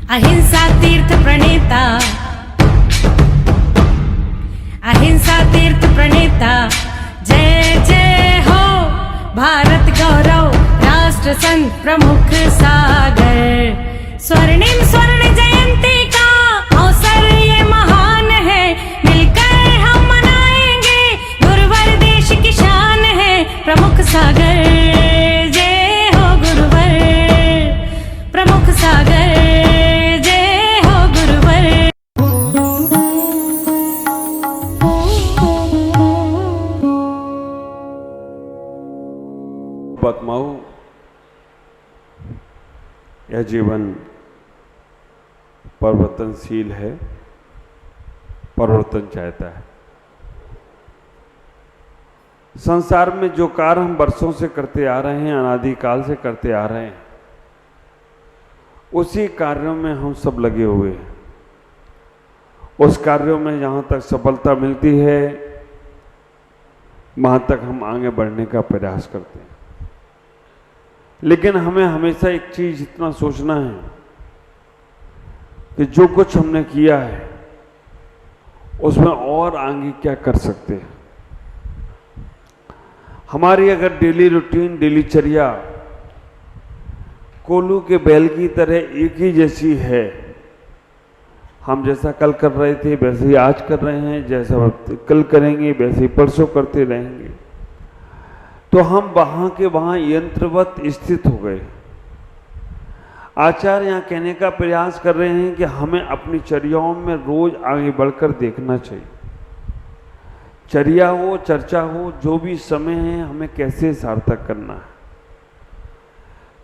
अहिंसा तीर्थ प्रणेता, अहिंसा तीर्थ प्रणेता, जय जय हो भारत गौरव, राष्ट्र संत प्रमुख सागर। स्वर्णिम स्वर्ण जयंती का अवसर ये महान है, मिलकर हम मनाएंगे, गुरुवर देश की शान है, प्रमुख सागर। जय हो गुरुवर, प्रमुख सागर, जय हो गुरुवर। पद्माऊ, यह जीवन परिवर्तनशील है, परिवर्तन चाहता है। संसार में जो कार्य हम वर्षों से करते आ रहे हैं, अनादिकाल से करते आ रहे हैं, उसी कार्यों में हम सब लगे हुए हैं। उस कार्यों में जहाँ तक सफलता मिलती है, वहाँ तक हम आगे बढ़ने का प्रयास करते हैं। लेकिन हमें हमेशा एक चीज इतना सोचना है कि जो कुछ हमने किया है उसमें और आगे क्या कर सकते हैं। हमारी अगर डेली रूटीन, डेली चर्या कोल्हू के बैल की तरह एक ही जैसी है, हम जैसा कल कर रहे थे वैसे ही आज कर रहे हैं, जैसा कल करेंगे वैसे ही परसों करते रहेंगे, तो हम वहां के वहां यंत्रवत स्थित हो गए। आचार्य यहाँ कहने का प्रयास कर रहे हैं कि हमें अपनी चर्याओं में रोज आगे बढ़कर देखना चाहिए। चर्या हो, चर्चा हो, जो भी समय है, हमें कैसे सार्थक करना है,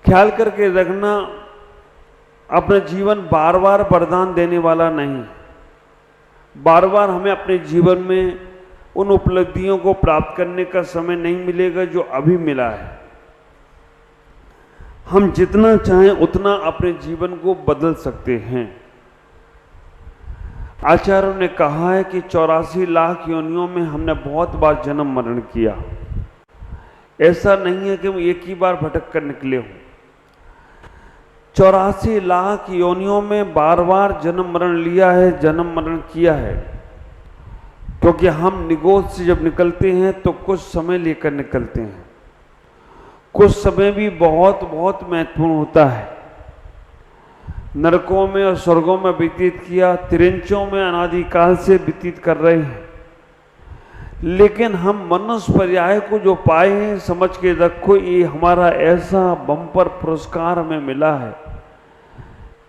ख्याल करके रखना। अपना जीवन बार बार वरदान देने वाला नहीं, बार बार हमें अपने जीवन में उन उपलब्धियों को प्राप्त करने का समय नहीं मिलेगा जो अभी मिला है। हम जितना चाहें उतना अपने जीवन को बदल सकते हैं। आचार्यों ने कहा है कि 84 लाख योनियों में हमने बहुत बार जन्म मरण किया। ऐसा नहीं है कि हम एक ही बार भटक कर निकले हों। 84 लाख योनियों में बार बार जन्म मरण लिया है, जन्म मरण किया है। क्योंकि हम निगोद से जब निकलते हैं तो कुछ समय लेकर निकलते हैं। कुछ समय भी बहुत बहुत महत्वपूर्ण होता है। नरकों में और स्वर्गों में व्यतीत किया, तिरंचों में अनादिकाल से व्यतीत कर रहे हैं। लेकिन हम मनुष्य पर्याय को जो पाए हैं, समझ के रखो ये हमारा ऐसा बम्पर पुरस्कार हमें मिला है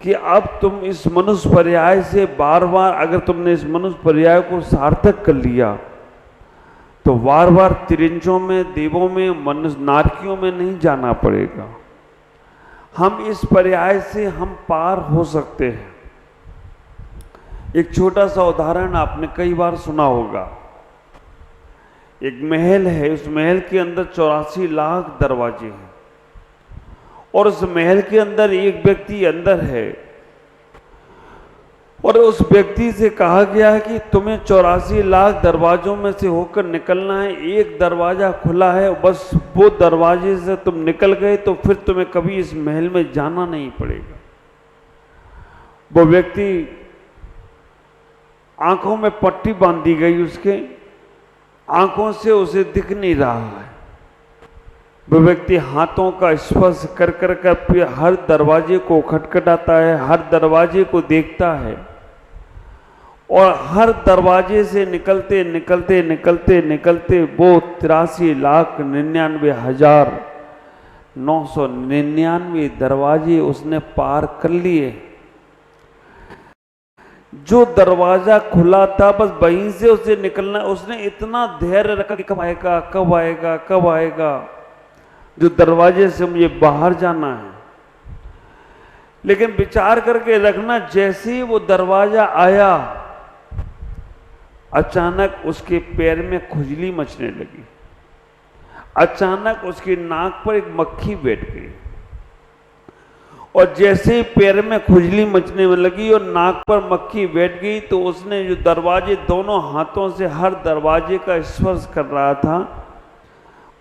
कि अब तुम इस मनुष्य पर्याय से बार बार, अगर तुमने इस मनुष्य पर्याय को सार्थक कर लिया तो बार बार तिरंचों में, देवों में, मनुष्य नारकियों में नहीं जाना पड़ेगा। हम इस पर्याय से हम पार हो सकते हैं। एक छोटा सा उदाहरण आपने कई बार सुना होगा। एक महल है, उस महल के अंदर 84 लाख दरवाजे हैं और उस महल के अंदर एक व्यक्ति अंदर है और उस व्यक्ति से कहा गया है कि तुम्हें 84 लाख दरवाजों में से होकर निकलना है। एक दरवाजा खुला है, बस वो दरवाजे से तुम निकल गए तो फिर तुम्हें कभी इस महल में जाना नहीं पड़ेगा। वो व्यक्ति, आंखों में पट्टी बांध दी गई, उसके आंखों से उसे दिख नहीं रहा है। वो व्यक्ति हाथों का स्पर्श कर कर कर हर दरवाजे को खटखटाता है, हर दरवाजे को देखता है और हर दरवाजे से निकलते निकलते निकलते निकलते वो 83,99,999 दरवाजे उसने पार कर लिए। जो दरवाजा खुला था बस वहीं से उसे निकलना। उसने इतना धैर्य रखा कि कब आएगा, कब आएगा, कब आएगा, जो दरवाजे से मुझे बाहर जाना है। लेकिन विचार करके रखना, जैसे ही वो दरवाजा आया अचानक उसके पैर में खुजली मचने लगी। अचानक उसकी नाक पर एक मक्खी बैठ गई और जैसे ही पैर में खुजली मचने में लगी और नाक पर मक्खी बैठ गई तो उसने जो दरवाजे दोनों हाथों से हर दरवाजे का स्पर्श कर रहा था,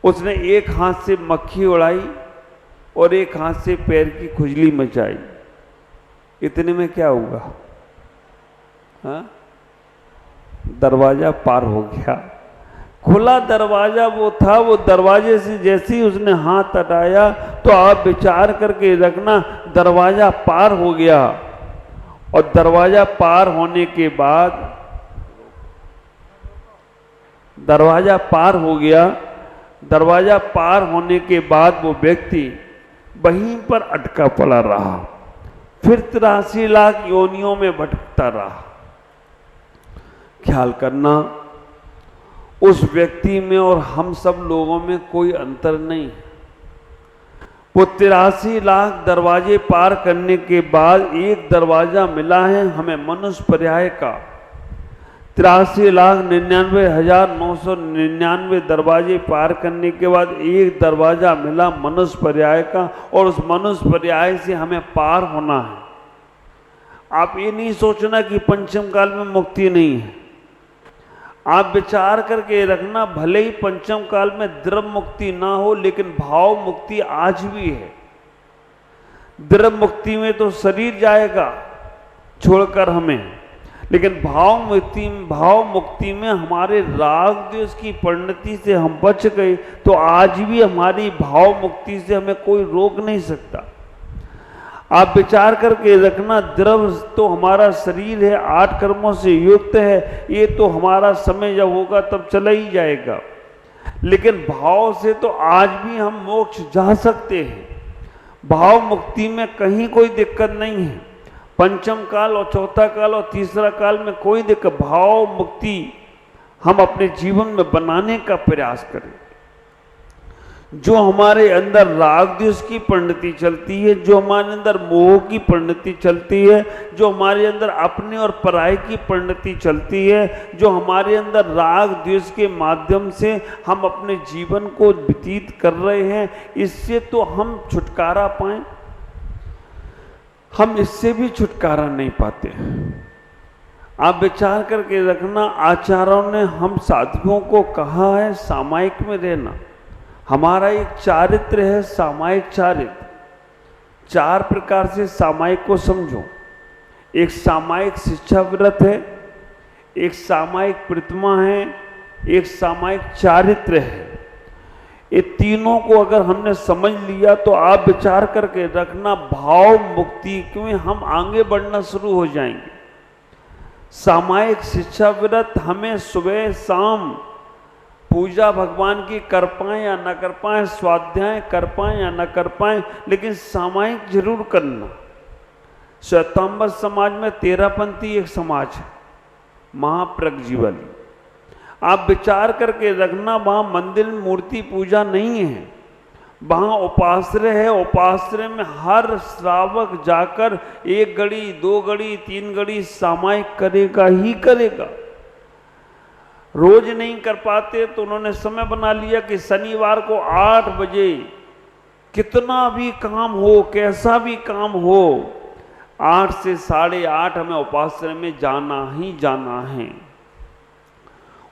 उसने एक हाथ से मक्खी उड़ाई और एक हाथ से पैर की खुजली मचाई। इतने में क्या हुआ? हाँ, दरवाजा पार हो गया। खुला दरवाजा वो था, वो दरवाजे से जैसे ही उसने हाथ हटाया तो आप विचार करके रखना, दरवाजा पार हो गया। और दरवाजा पार होने के बाद, दरवाजा पार हो गया, दरवाजा पार होने के बाद वो व्यक्ति वहीं पर अटका पड़ा रहा, फिर 83 लाख योनियों में भटकता रहा। ख्याल करना, उस व्यक्ति में और हम सब लोगों में कोई अंतर नहीं। वो 83 लाख दरवाजे पार करने के बाद एक दरवाजा मिला है हमें मनुष्य पर्याय का। 83,99,999 दरवाजे पार करने के बाद एक दरवाजा मिला मनुष्य पर्याय का, और उस मनुष्य पर्याय से हमें पार होना है। आप ये नहीं सोचना कि पंचम काल में मुक्ति नहीं है। आप विचार करके रखना, भले ही पंचम काल में द्रव्य मुक्ति ना हो, लेकिन भाव मुक्ति आज भी है। द्रव्य मुक्ति में तो शरीर जाएगा छोड़कर हमें, लेकिन भाव मुक्ति में हमारे राग द्वेष की परिणति से हम बच गए, तो आज भी हमारी भाव मुक्ति से हमें कोई रोक नहीं सकता। आप विचार करके रखना, द्रव्य तो हमारा शरीर है, 8 कर्मों से युक्त है, ये तो हमारा समय जब होगा तब चला ही जाएगा। लेकिन भाव से तो आज भी हम मोक्ष जा सकते हैं। भाव मुक्ति में कहीं कोई दिक्कत नहीं है। पंचम काल और चौथा काल और तीसरा काल में कोई दिक्कत, भाव मुक्ति हम अपने जीवन में बनाने का प्रयास करें। जो हमारे अंदर राग द्वेष की परिणति चलती है, जो हमारे अंदर मोह की परिणति चलती है, जो हमारे अंदर अपने और पराये की परिणति चलती है, जो हमारे अंदर राग द्वेष के माध्यम से हम अपने जीवन को व्यतीत कर रहे हैं, इससे तो हम छुटकारा पाएं, हम इससे भी छुटकारा नहीं पाते। आप विचार करके रखना, आचार्यों ने हम साधुओं को कहा है सामायिक में रहना। हमारा एक चारित्र है, सामायिक चारित्र। 4 प्रकार से सामायिक को समझो। एक सामायिक शिक्षा व्रत है, एक सामायिक प्रतिमा है, एक सामायिक चारित्र है। ये तीनों को अगर हमने समझ लिया तो आप विचार करके रखना, भाव मुक्ति में हम आगे बढ़ना शुरू हो जाएंगे। सामायिक शिक्षा व्रत हमें सुबह शाम पूजा भगवान की कर पाएं या न कर पाएं, स्वाध्याय कर पाएं या न कर पाएं, लेकिन सामायिक जरूर करना। श्वेतांबर समाज में 13पंथी एक समाज है, महाप्रज्वली। आप विचार करके रखना, वहाँ मंदिर में मूर्ति पूजा नहीं है, वहाँ उपाश्रय है। उपाश्रय में हर श्रावक जाकर 1 घड़ी 2 घड़ी 3 घड़ी सामायिक करेगा ही करेगा। रोज नहीं कर पाते तो उन्होंने समय बना लिया कि शनिवार को 8 बजे, कितना भी काम हो, कैसा भी काम हो, 8 से 8:30 हमें उपासना में जाना ही जाना है।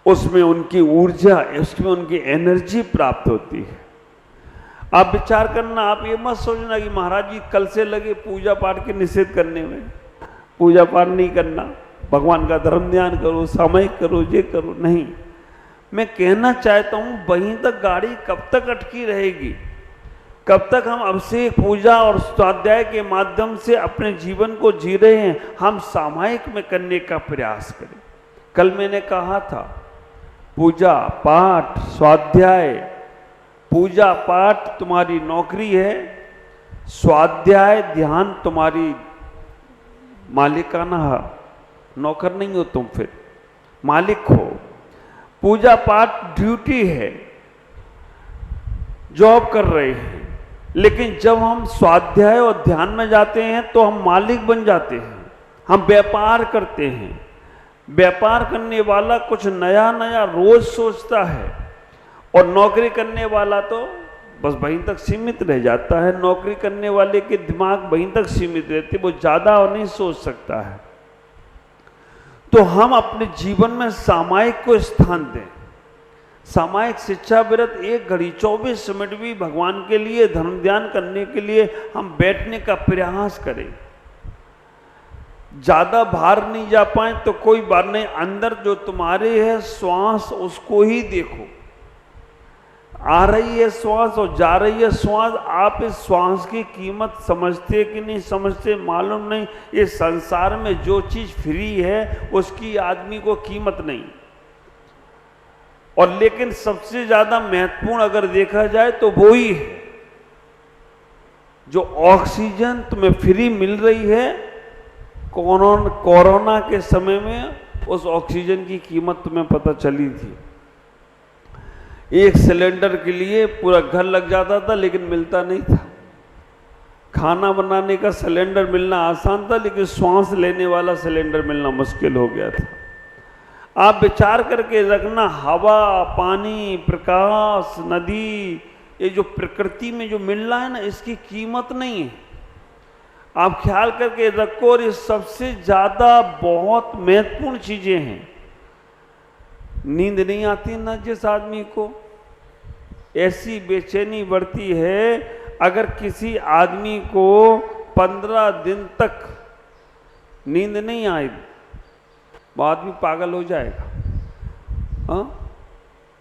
उसमें उनकी ऊर्जा, उसमें उनकी एनर्जी प्राप्त होती है। आप विचार करना, आप ये मत सोचना कि महाराज जी कल से लगे पूजा पाठ के निषेध करने में। पूजा पाठ नहीं करना, भगवान का धर्म ध्यान करो, सामयिक करो, ये करो, नहीं। मैं कहना चाहता हूं, वहीं तक गाड़ी कब तक अटकी रहेगी? कब तक हम अभिषेक पूजा और स्वाध्याय के माध्यम से अपने जीवन को जी रहे हैं? हम सामयिक में करने का प्रयास करें। कल मैंने कहा था, पूजा पाठ स्वाध्याय, पूजा पाठ तुम्हारी नौकरी है, स्वाध्याय ध्यान तुम्हारी मालिकाना है। नौकर नहीं हो तुम, फिर मालिक हो। पूजा पाठ ड्यूटी है, जॉब कर रहे हैं, लेकिन जब हम स्वाध्याय और ध्यान में जाते हैं तो हम मालिक बन जाते हैं, हम व्यापार करते हैं। व्यापार करने वाला कुछ नया नया रोज सोचता है, और नौकरी करने वाला तो बस वहीं तक सीमित रह जाता है। नौकरी करने वाले के दिमाग वहीं तक सीमित रहते, वो ज़्यादा और नहीं सोच सकता है। तो हम अपने जीवन में सामायिक को स्थान दें। सामायिक शिक्षा व्रत 1 घड़ी 24 मिनट भी भगवान के लिए धर्म ध्यान करने के लिए हम बैठने का प्रयास करें। ज्यादा बाहर नहीं जा पाए तो कोई बात नहीं, अंदर जो तुम्हारे है श्वास उसको ही देखो। आ रही है श्वास और जा रही है श्वास, आप इस श्वास की कीमत समझते कि नहीं समझते मालूम नहीं। इस संसार में जो चीज फ्री है उसकी आदमी को कीमत नहीं। और लेकिन सबसे ज्यादा महत्वपूर्ण अगर देखा जाए तो वो ही है जो ऑक्सीजन तुम्हें फ्री मिल रही है। कोरोना के समय में उस ऑक्सीजन की कीमत तुम्हें पता चली थी। एक सिलेंडर के लिए पूरा घर लग जाता था लेकिन मिलता नहीं था। खाना बनाने का सिलेंडर मिलना आसान था लेकिन श्वास लेने वाला सिलेंडर मिलना मुश्किल हो गया था। आप विचार करके रखना, हवा, पानी, प्रकाश, नदी, ये जो प्रकृति में जो मिल रहा है ना, इसकी कीमत नहीं है। आप ख्याल करके रखो। और ये सबसे ज्यादा बहुत महत्वपूर्ण चीजें हैं। नींद नहीं आती ना जिस आदमी को, ऐसी बेचैनी बढ़ती है। अगर किसी आदमी को 15 दिन तक नींद नहीं आई वो आदमी पागल हो जाएगा। हाँ,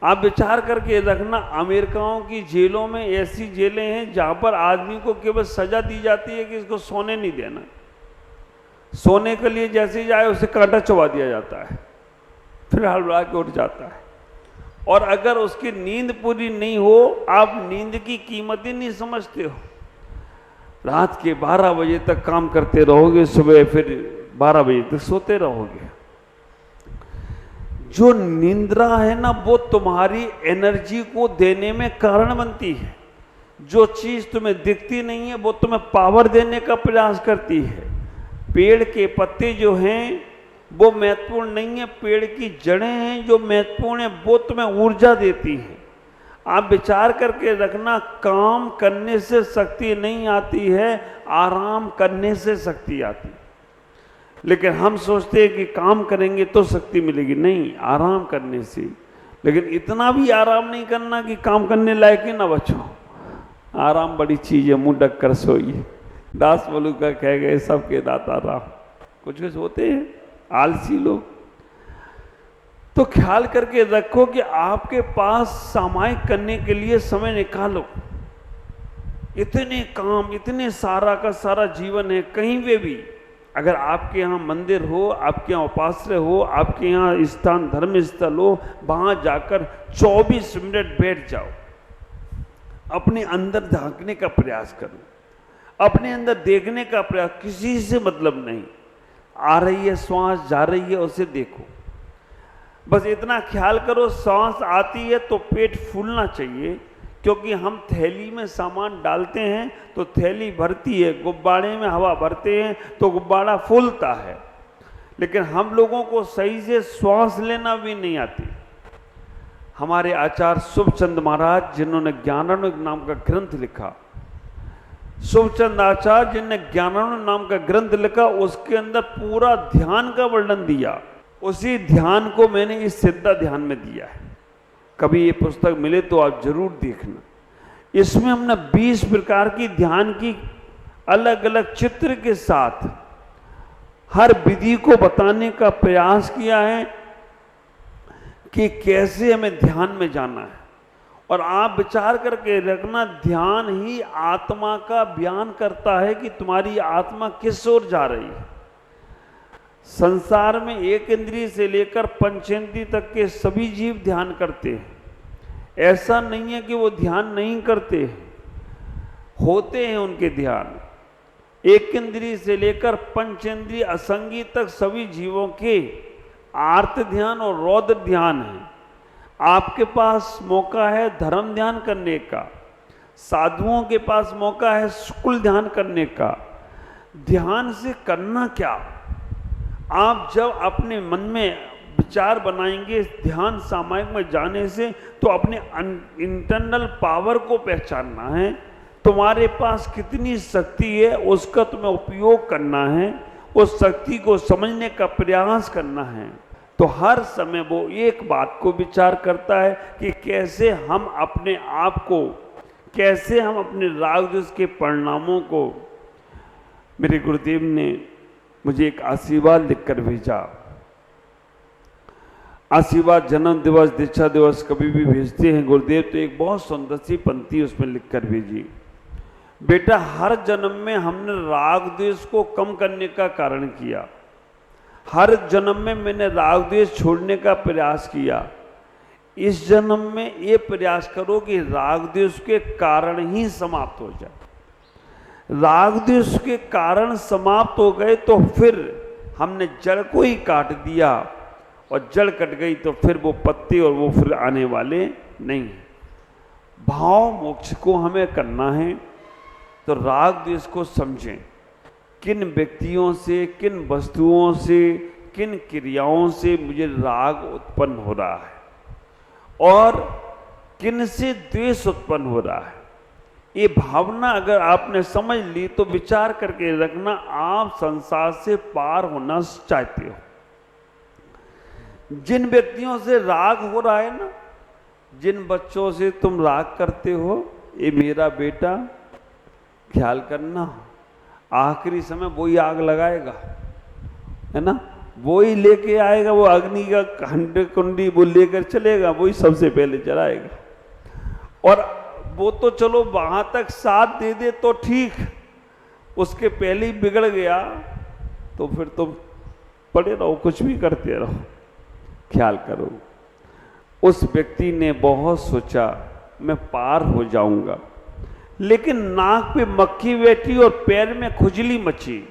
आप विचार करके रखना, अमेरिकाओं की जेलों में ऐसी जेलें हैं जहां पर आदमी को केवल सजा दी जाती है कि इसको सोने नहीं देना। सोने के लिए जैसे जाए उसे कांटा चबा दिया जाता है, फिर हड़बड़ा के उठ जाता है। और अगर उसकी नींद पूरी नहीं हो, आप नींद की कीमत ही नहीं समझते हो। रात के 12 बजे तक काम करते रहोगे, सुबह फिर 12 बजे तक सोते रहोगे। जो निंद्रा है ना वो तुम्हारी एनर्जी को देने में कारण बनती है। जो चीज तुम्हें दिखती नहीं है वो तुम्हें पावर देने का प्रयास करती है। पेड़ के पत्ते जो हैं वो महत्वपूर्ण नहीं है, पेड़ की जड़ें हैं जो महत्वपूर्ण है, वो तुम्हें ऊर्जा देती हैं। आप विचार करके रखना, काम करने से शक्ति नहीं आती है, आराम करने से शक्ति आती है। लेकिन हम सोचते हैं कि काम करेंगे तो शक्ति मिलेगी, नहीं, आराम करने से। लेकिन इतना भी आराम नहीं करना कि काम करने लायक ही ना बचो। आराम बड़ी चीज है, मुंह ढक कर सोइए। दास बलू का कह गए सबके दाता राम। कुछ कुछ होते हैं आलसी लोग। तो ख्याल करके रखो कि आपके पास सामायिक करने के लिए समय निकालो। इतने काम, इतने सारा का सारा जीवन है। कहीं पे भी अगर आपके यहाँ मंदिर हो, आपके यहाँ उपास्य हो, आपके यहाँ स्थान धर्म स्थल हो, वहां जाकर 24 मिनट बैठ जाओ। अपने अंदर झांकने का प्रयास करो, अपने अंदर देखने का प्रयास। किसी से मतलब नहीं, आ रही है श्वास, जा रही है, उसे देखो। बस इतना ख्याल करो, सांस आती है तो पेट फूलना चाहिए, क्योंकि हम थैली में सामान डालते हैं तो थैली भरती है, गुब्बारे में हवा भरते हैं तो गुब्बारा फूलता है। लेकिन हम लोगों को सही से श्वास लेना भी नहीं आती। हमारे आचार्य शुभचंद महाराज, जिन्होंने ज्ञानानंद नाम का ग्रंथ लिखा, शुभचंद आचार्य जिनने ज्ञानानंद नाम का ग्रंथ लिखा, उसके अंदर पूरा ध्यान का वर्णन दिया। उसी ध्यान को मैंने इस सिद्धा ध्यान में दिया है। कभी ये पुस्तक मिले तो आप जरूर देखना। इसमें हमने 20 प्रकार की ध्यान की अलग अलग चित्र के साथ हर विधि को बताने का प्रयास किया है कि कैसे हमें ध्यान में जाना है। और आप विचार करके रखना, ध्यान ही आत्मा का बयान करता है कि तुम्हारी आत्मा किस ओर जा रही है। संसार में एक इंद्रिय से लेकर पंचेंद्रिय तक के सभी जीव ध्यान करते हैं। ऐसा नहीं है कि वो ध्यान नहीं करते, होते हैं उनके ध्यान। एक इंद्रिय से लेकर पंचेंद्रिय असंगी तक सभी जीवों के आर्त ध्यान और रौद्र ध्यान है। आपके पास मौका है धर्म ध्यान करने का, साधुओं के पास मौका है शुक्ल ध्यान करने का। ध्यान से करना क्या? आप जब अपने मन में विचार बनाएंगे ध्यान सामायिक में जाने से, तो अपने इंटरनल पावर को पहचानना है। तुम्हारे पास कितनी शक्ति है उसका तुम्हें उपयोग करना है, उस शक्ति को समझने का प्रयास करना है। तो हर समय वो एक बात को विचार करता है कि कैसे हम अपने आप को, कैसे हम अपने राग द्वेष के परिणामों को, मेरे गुरुदेव ने मुझे एक आशीर्वाद लिखकर भेजा। आशीर्वाद जन्म दिवस, दीक्षा दिवस कभी भी भेजते हैं गुरुदेव, तो एक बहुत सुंदर सी पंक्ति उसमें लिखकर भेजी। बेटा, हर जन्म में हमने राग द्वेष को कम करने का कारण किया, हर जन्म में मैंने राग द्वेष छोड़ने का प्रयास किया। इस जन्म में ये प्रयास करो कि राग द्वेष के कारण ही समाप्त हो जाए। राग द्वेष के कारण समाप्त हो गए तो फिर हमने जड़ को ही काट दिया, और जड़ कट गई तो फिर वो पत्ते और वो फिर आने वाले नहीं। भाव मोक्ष को हमें करना है तो राग द्वेष को समझें। किन व्यक्तियों से, किन वस्तुओं से, किन क्रियाओं से मुझे राग उत्पन्न हो रहा है और किन से द्वेष उत्पन्न हो रहा है। ये भावना अगर आपने समझ ली तो विचार करके रखना, आप संसार से पार होना चाहते हो। जिन व्यक्तियों से राग हो रहा है ना, जिन बच्चों से तुम राग करते हो, ये मेरा बेटा, ख्याल करना, आखिरी समय वही आग लगाएगा, है ना, वही लेके आएगा, वो अग्नि का खंड कुंडी वो लेकर चलेगा, वही सबसे पहले जलाएगा। और वो तो चलो वहां तक साथ दे दे तो ठीक, उसके पहले ही बिगड़ गया तो फिर तुम पड़े रहो, कुछ भी करते रहो। ख्याल करो, उस व्यक्ति ने बहुत सोचा मैं पार हो जाऊंगा, लेकिन नाक पे मक्खी बैठी और पैर में खुजली मची,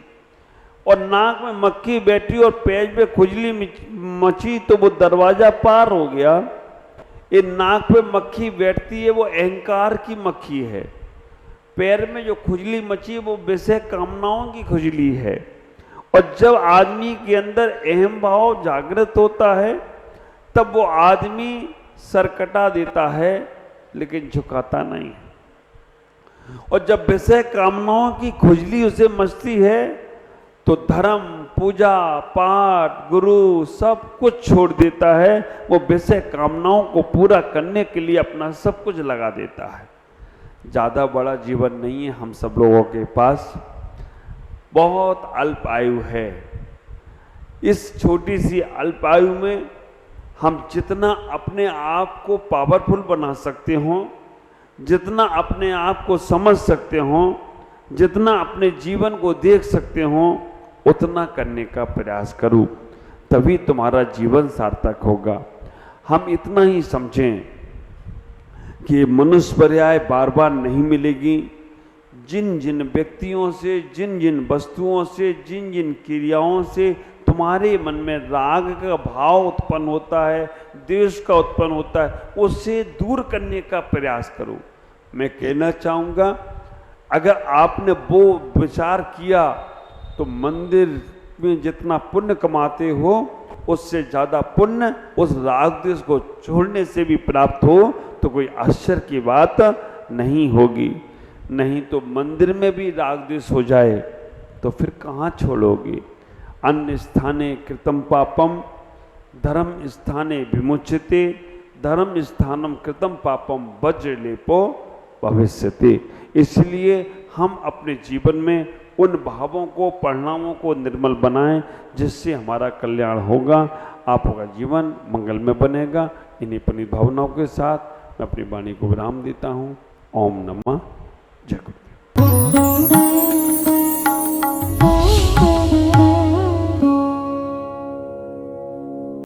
और नाक में मक्खी बैठी और पैर में खुजली मची तो वो दरवाजा पार हो गया। ये नाक पे मक्खी बैठती है वो अहंकार की मक्खी है, पैर में जो खुजली मची है वो विषय कामनाओं की खुजली है। और जब आदमी के अंदर अहम भाव जागृत होता है तब वो आदमी सर कटा देता है लेकिन झुकाता नहीं। और जब विषय कामनाओं की खुजली उसे मचती है तो धर्म, पूजा पाठ, गुरु सब कुछ छोड़ देता है, वो विषय कामनाओं को पूरा करने के लिए अपना सब कुछ लगा देता है। ज़्यादा बड़ा जीवन नहीं है हम सब लोगों के पास, बहुत अल्प आयु है। इस छोटी सी अल्प आयु में हम जितना अपने आप को पावरफुल बना सकते हो, जितना अपने आप को समझ सकते हो, जितना अपने जीवन को देख सकते हो, उतना करने का प्रयास करो, तभी तुम्हारा जीवन सार्थक होगा। हम इतना ही समझें कि मनुष्य पर्याय बार बार नहीं मिलेगी। जिन जिन व्यक्तियों से, जिन जिन वस्तुओं से, जिन जिन क्रियाओं से तुम्हारे मन में राग का भाव उत्पन्न होता है, द्वेष का उत्पन्न होता है, उससे दूर करने का प्रयास करो। मैं कहना चाहूँगा, अगर आपने वो विचार किया तो मंदिर में जितना पुण्य कमाते हो उससे ज़्यादा पुण्य उस राग द्वेष को छोड़ने से भी प्राप्त हो तो कोई आश्चर्य की बात नहीं होगी। नहीं तो मंदिर में भी राग द्वेष हो जाए तो फिर कहाँ छोड़ोगे। अन्य स्थाने कृतं पापम धर्म स्थाने विमुच्यते, धर्म स्थानम कृतं पापम वज्रलेपो भविष्यति। इसलिए हम अपने जीवन में उन भावों को, परिणामों को निर्मल बनाएं जिससे हमारा कल्याण होगा, आपका जीवन मंगल में बनेगा। इन्हीं पुनीत भावनाओं के साथ मैं अपनी वाणी को विराम देता हूँ। ओम नमः जय गुरु।